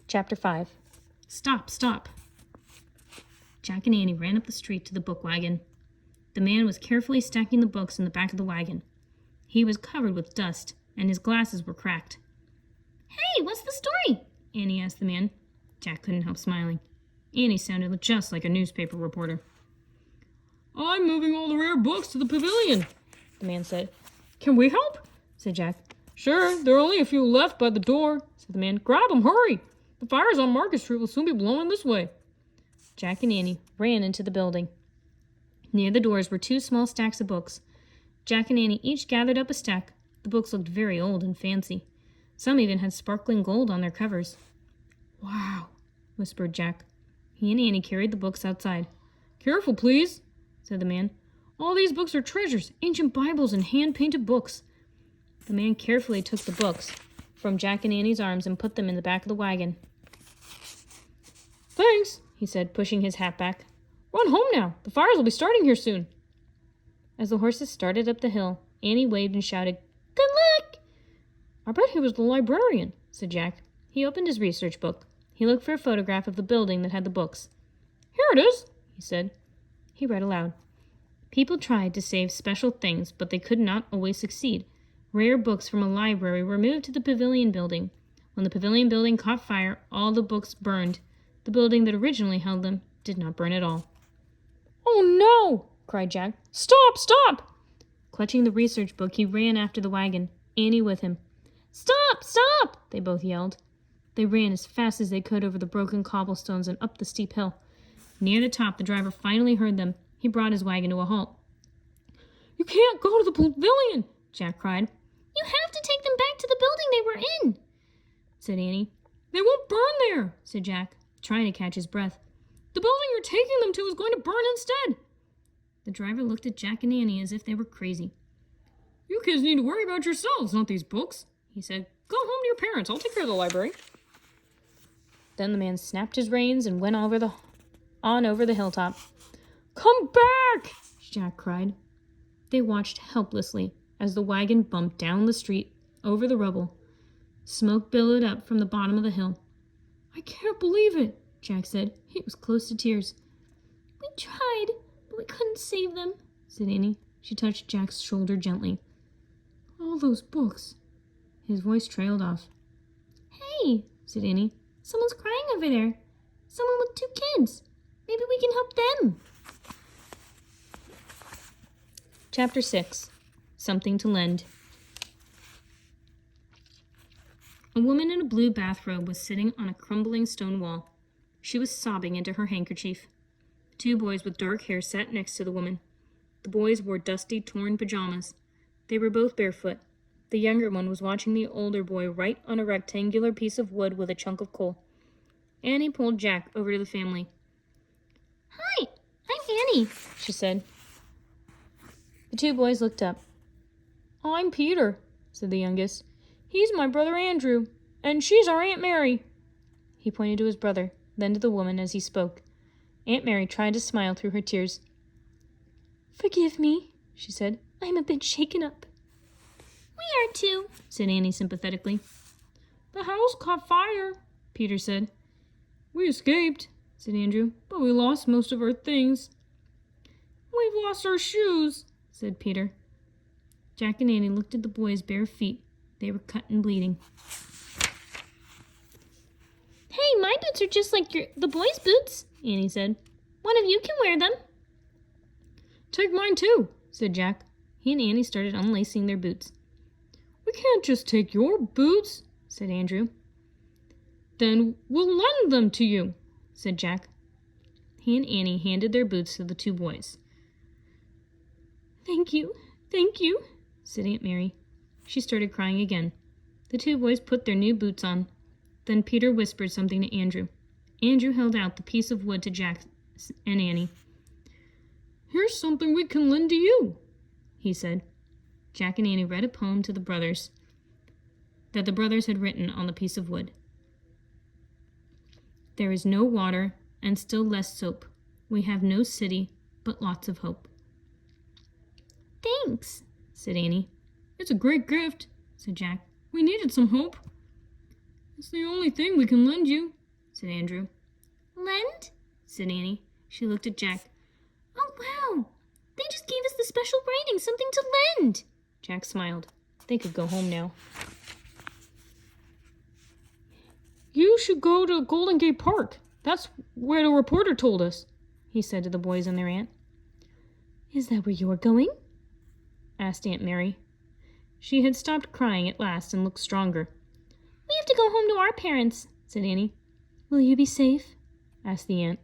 Chapter 5. Stop, stop. Jack and Annie ran up the street to the book wagon. The man was carefully stacking the books in the back of the wagon. He was covered with dust, and his glasses were cracked. "Hey, what's the story?" Annie asked the man. Jack couldn't help smiling. Annie sounded just like a newspaper reporter. "I'm moving all the rare books to the pavilion," the man said. "Can we help?" said Jack. "Sure, there are only a few left by the door," said the man. "Grab them, hurry! The fires on Market Street will soon be blowing this way." Jack and Annie ran into the building. Near the doors were 2 small stacks of books. Jack and Annie each gathered up a stack. The books looked very old and fancy. Some even had sparkling gold on their covers. "Wow," whispered Jack. He and Annie carried the books outside. "Careful, please," said the man. "All these books are treasures, ancient Bibles and hand-painted books." The man carefully took the books from Jack and Annie's arms and put them in the back of the wagon. "Thanks," he said, pushing his hat back. "Run home now. The fires will be starting here soon." As the horses started up the hill, Annie waved and shouted, "Good luck!" "I bet he was the librarian," said Jack. He opened his research book. He looked for a photograph of the building that had the books. "Here it is," he said. He read aloud. People tried to save special things, but they could not always succeed. Rare books from a library were moved to the pavilion building. When the pavilion building caught fire, all the books burned. The building that originally held them did not burn at all. "Oh no!" cried Jack. "Stop! Stop!" Clutching the research book, he ran after the wagon, Annie with him. "Stop! Stop!" they both yelled. They ran as fast as they could over the broken cobblestones and up the steep hill. Near the top, the driver finally heard them. He brought his wagon to a halt. "You can't go to the pavilion!" Jack cried. "You have to take them back to the building they were in," said Annie. "They won't burn there," said Jack, trying to catch his breath. "The building you're taking them to is going to burn instead." The driver looked at Jack and Annie as if they were crazy. "You kids need to worry about yourselves, not these books," he said. "Go home to your parents. I'll take care of the library." Then the man snapped his reins and went over the hilltop. "Come back!" Jack cried. They watched helplessly as the wagon bumped down the street, over the rubble. Smoke billowed up from the bottom of the hill. "I can't believe it," Jack said. He was close to tears. "We tried, but we couldn't save them," said Annie. She touched Jack's shoulder gently. "All those books." His voice trailed off. "Hey," said Annie. "Someone's crying over there. Someone with 2 kids. Maybe we can help them." Chapter 6. Something to Lend. A woman in a blue bathrobe was sitting on a crumbling stone wall. She was sobbing into her handkerchief. 2 boys with dark hair sat next to the woman. The boys wore dusty, torn pajamas. They were both barefoot. The younger one was watching the older boy write on a rectangular piece of wood with a chunk of coal. Annie pulled Jack over to the family. "Hi, I'm Annie," she said. The 2 boys looked up. "I'm Peter," said the youngest. "He's my brother Andrew, and she's our Aunt Mary." He pointed to his brother, then to the woman as he spoke. Aunt Mary tried to smile through her tears. "Forgive me," she said. "I'm a bit shaken up." "We are too," said Annie sympathetically. "The house caught fire," Peter said. "We escaped," said Andrew, "but we lost most of our things." "We've lost our shoes," said Peter. Jack and Annie looked at the boys' bare feet. They were cut and bleeding. "Hey, my boots are just like the boys' boots," Annie said. "One of you can wear them." "Take mine too," said Jack. He and Annie started unlacing their boots. "We can't just take your boots," said Andrew. "Then we'll lend them to you," said Jack. He and Annie handed their boots to the 2 boys. Thank you," said Aunt Mary. She started crying again. The 2 boys put their new boots on. Then Peter whispered something to Andrew. Andrew held out the piece of wood to Jack and Annie. "Here's something we can lend to you," he said. Jack and Annie read a poem to the brothers that the brothers had written on the piece of wood. "There is no water and still less soap. We have no city, but lots of hope." "Thanks," said Annie. "It's a great gift," said Jack. "We needed some hope." It's the only thing we can lend you, said Andrew. Lend? Said Annie. She looked at Jack. Oh, wow. They just gave us the special writing, something to lend. Jack smiled. They could go home now. You should go to Golden Gate Park. That's where the reporter told us, he said to the boys and their aunt. Is that where you're going? Asked Aunt Mary. She had stopped crying at last and looked stronger. We have to go home to our parents, said Annie. Will you be safe? Asked the aunt.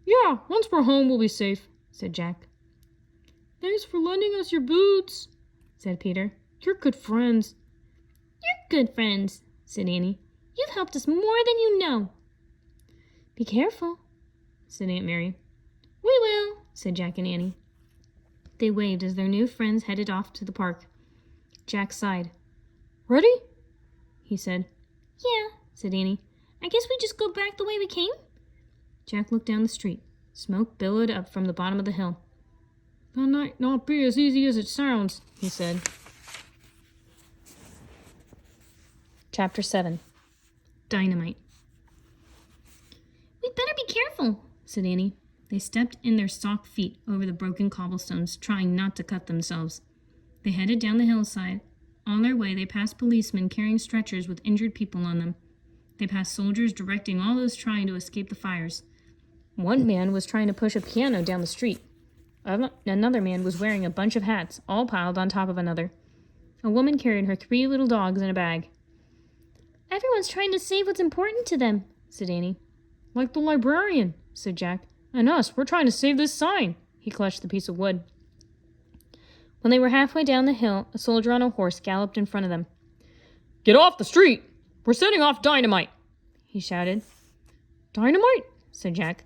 Yeah, once we're home we'll be safe, said Jack. Thanks for lending us your boots, said Peter. You're good friends. You're good friends, said Annie. You've helped us more than you know. Be careful, said Aunt Mary. We will, said Jack and Annie. They waved as their new friends headed off to the park. Jack sighed. Ready? He said. Yeah, said Annie. I guess we just go back the way we came? Jack looked down the street. Smoke billowed up from the bottom of the hill. That might not be as easy as it sounds, he said. Chapter 7. Dynamite. We'd better be careful, said Annie. They stepped in their sock feet over the broken cobblestones, trying not to cut themselves. They headed down the hillside. On their way, they passed policemen carrying stretchers with injured people on them. They passed soldiers directing all those trying to escape the fires. One man was trying to push a piano down the street. Another man was wearing a bunch of hats, all piled on top of another. A woman carried her 3 little dogs in a bag. Everyone's trying to save what's important to them, said Annie. Like the librarian, said Jack. And us, we're trying to save this sign. He clutched the piece of wood. When they were halfway down the hill, a soldier on a horse galloped in front of them. Get off the street! We're setting off dynamite! He shouted. Dynamite? Said Jack.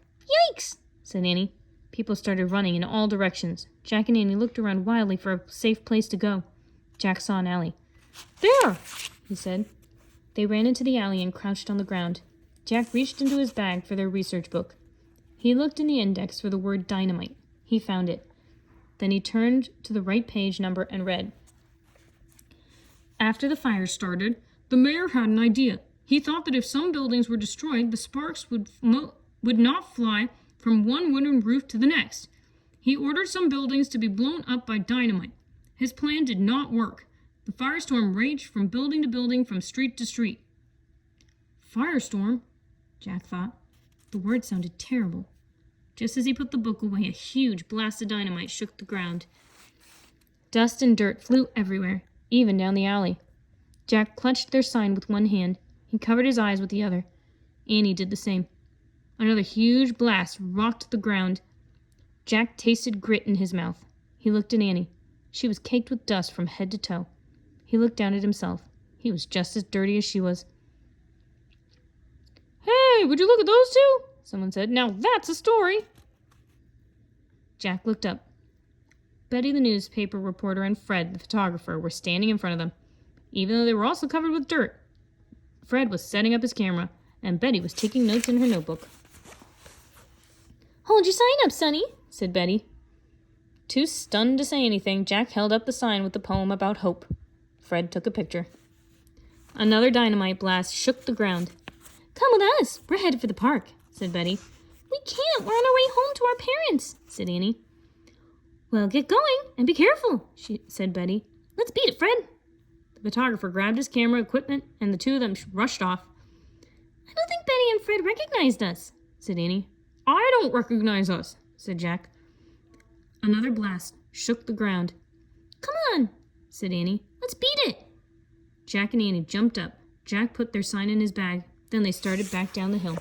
Yikes! Said Annie. People started running in all directions. Jack and Annie looked around wildly for a safe place to go. Jack saw an alley. There! He said. They ran into the alley and crouched on the ground. Jack reached into his bag for their research book. He looked in the index for the word dynamite. He found it. Then he turned to the right page number and read. After the fire started, the mayor had an idea. He thought that if some buildings were destroyed, the sparks would not fly from one wooden roof to the next. He ordered some buildings to be blown up by dynamite. His plan did not work. The firestorm raged from building to building, from street to street. Firestorm? Jack thought. The word sounded terrible. Just as he put the book away, a huge blast of dynamite shook the ground. Dust and dirt flew everywhere, even down the alley. Jack clutched their sign with one hand. He covered his eyes with the other. Annie did the same. Another huge blast rocked the ground. Jack tasted grit in his mouth. He looked at Annie. She was caked with dust from head to toe. He looked down at himself. He was just as dirty as she was. Hey, would you look at those two? Someone said. Now that's a story. Jack looked up. Betty, the newspaper reporter, and Fred, the photographer, were standing in front of them, even though they were also covered with dirt. Fred was setting up his camera, and Betty was taking notes in her notebook. Hold your sign up, Sonny, said Betty. Too stunned to say anything, Jack held up the sign with the poem about hope. Fred took a picture. Another dynamite blast shook the ground. Come with us. We're headed for the park, said Betty. We can't. We're on our way home to our parents, said Annie. Well, get going and be careful, said Betty. Let's beat it, Fred. The photographer grabbed his camera equipment, and the two of them rushed off. I don't think Betty and Fred recognized us, said Annie. I don't recognize us, said Jack. Another blast shook the ground. Come on, said Annie. Let's beat it. Jack and Annie jumped up. Jack put their sign in his bag. Then they started back down the hill.